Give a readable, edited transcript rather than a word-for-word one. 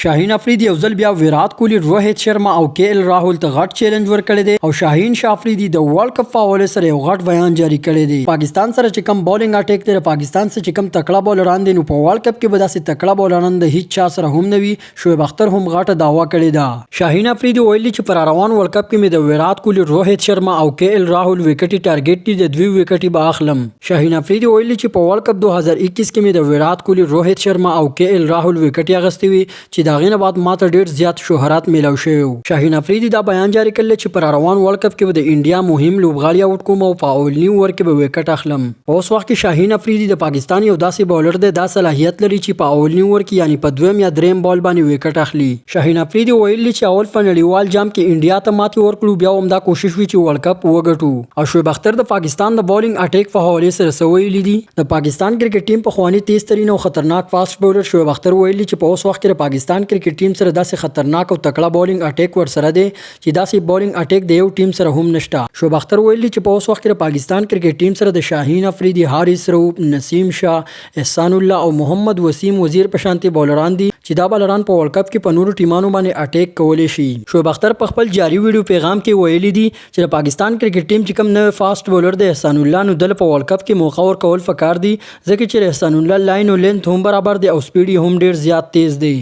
شاهین افریدي یو ځل بیا ویرات کوهلی، روهیت شرما او کے ایل راهول ته غټ چیلنج ورکړی دی او شاهین شاه افریدي د ورلد کپ په حواله سره یو غټ بیان جاری کړی دی. پاکستان سره چې کوم بالینګ اٹیک دی، پاکستان سره چې کوم تکړه بالران دي، نو په ورلد کپ کې به داسې تکړه بالران د هیڅ چا سره هم نه وي. شعیب اختر هم غټه دعوا کړې ده. شاهین افریدي ویلي چې پر روان ورلد کپ کې مې د ویرات کوهلی، روهیت شرما او کے ایل راهول وکټي ټارګټ دي، د دوی وکټي به اخلم. شاهین افریدي ویلي چې په ورلد کپ 2021 کې مې د ویرات کوهلی، روهیت شرما او کے ایل راهول وکټي اغستې وي چې دا غینه بعد ماته ډیر زیات شهرت میلاو شوی. شاهین افریدي دا بیان جاری کړل چې پر روان ورلد کپ کې د انډیا مهم لوبغاړي اوټ کوم او په اولنی اوور کې به وکټ اخلم. اوس وخت کې شاهین افریدي د پاکستان یو داسې بولر دی دا صلاحیت لري چې په اولنی اوور کې یعنی په دویم یا دریم بال باندې وکټ اخلي. شاهین افریدي ویلي چې اول په نړیوال جام کې انډیا ته ماتې ورکړو، بیا هم دا کوشش وی چې ورلد کپ وګټو. او شعیب اختر د پاکستان د بالینګ اٹیک په حواله سره سویلي دي. د پاکستان کرکټ ټیم په خواني تیز ترین او خطرناک فاست بولر شعیب اختر ویلي چې په اوس وخت کې پاکستان کرکټ ټیم سره داسې خطرناک او تکړه بالینګ اٹیک ورسره دی چې داسې بالینګ اٹیک د یو ټیم سره هم نشته. شعیب اختر ویلي چې په اوس وخت کې پاکستان کرکټ ټیم سره د شاهین افریدي، حارث رؤوف، نسیم شاه، احسان الله او محمد وسیم وزیر په شانتي بالران دي چې دا بالران په ورلد کپ کې په نورو ټیمانو باندې اٹیک کولی شي. شعیب اختر په خپل جاری ویډیو پیغام کې ویلي دي چې د پاکستان کرکټ ټیم چې کوم نوې فاست بولر دی احسان الله، نو دل په ورلد کپ کې موقع ورکول پکار دي ځکه چې احسان الله لاین او لینث هم برابر دی او سپیډ هم ډیر زیات تیز دی.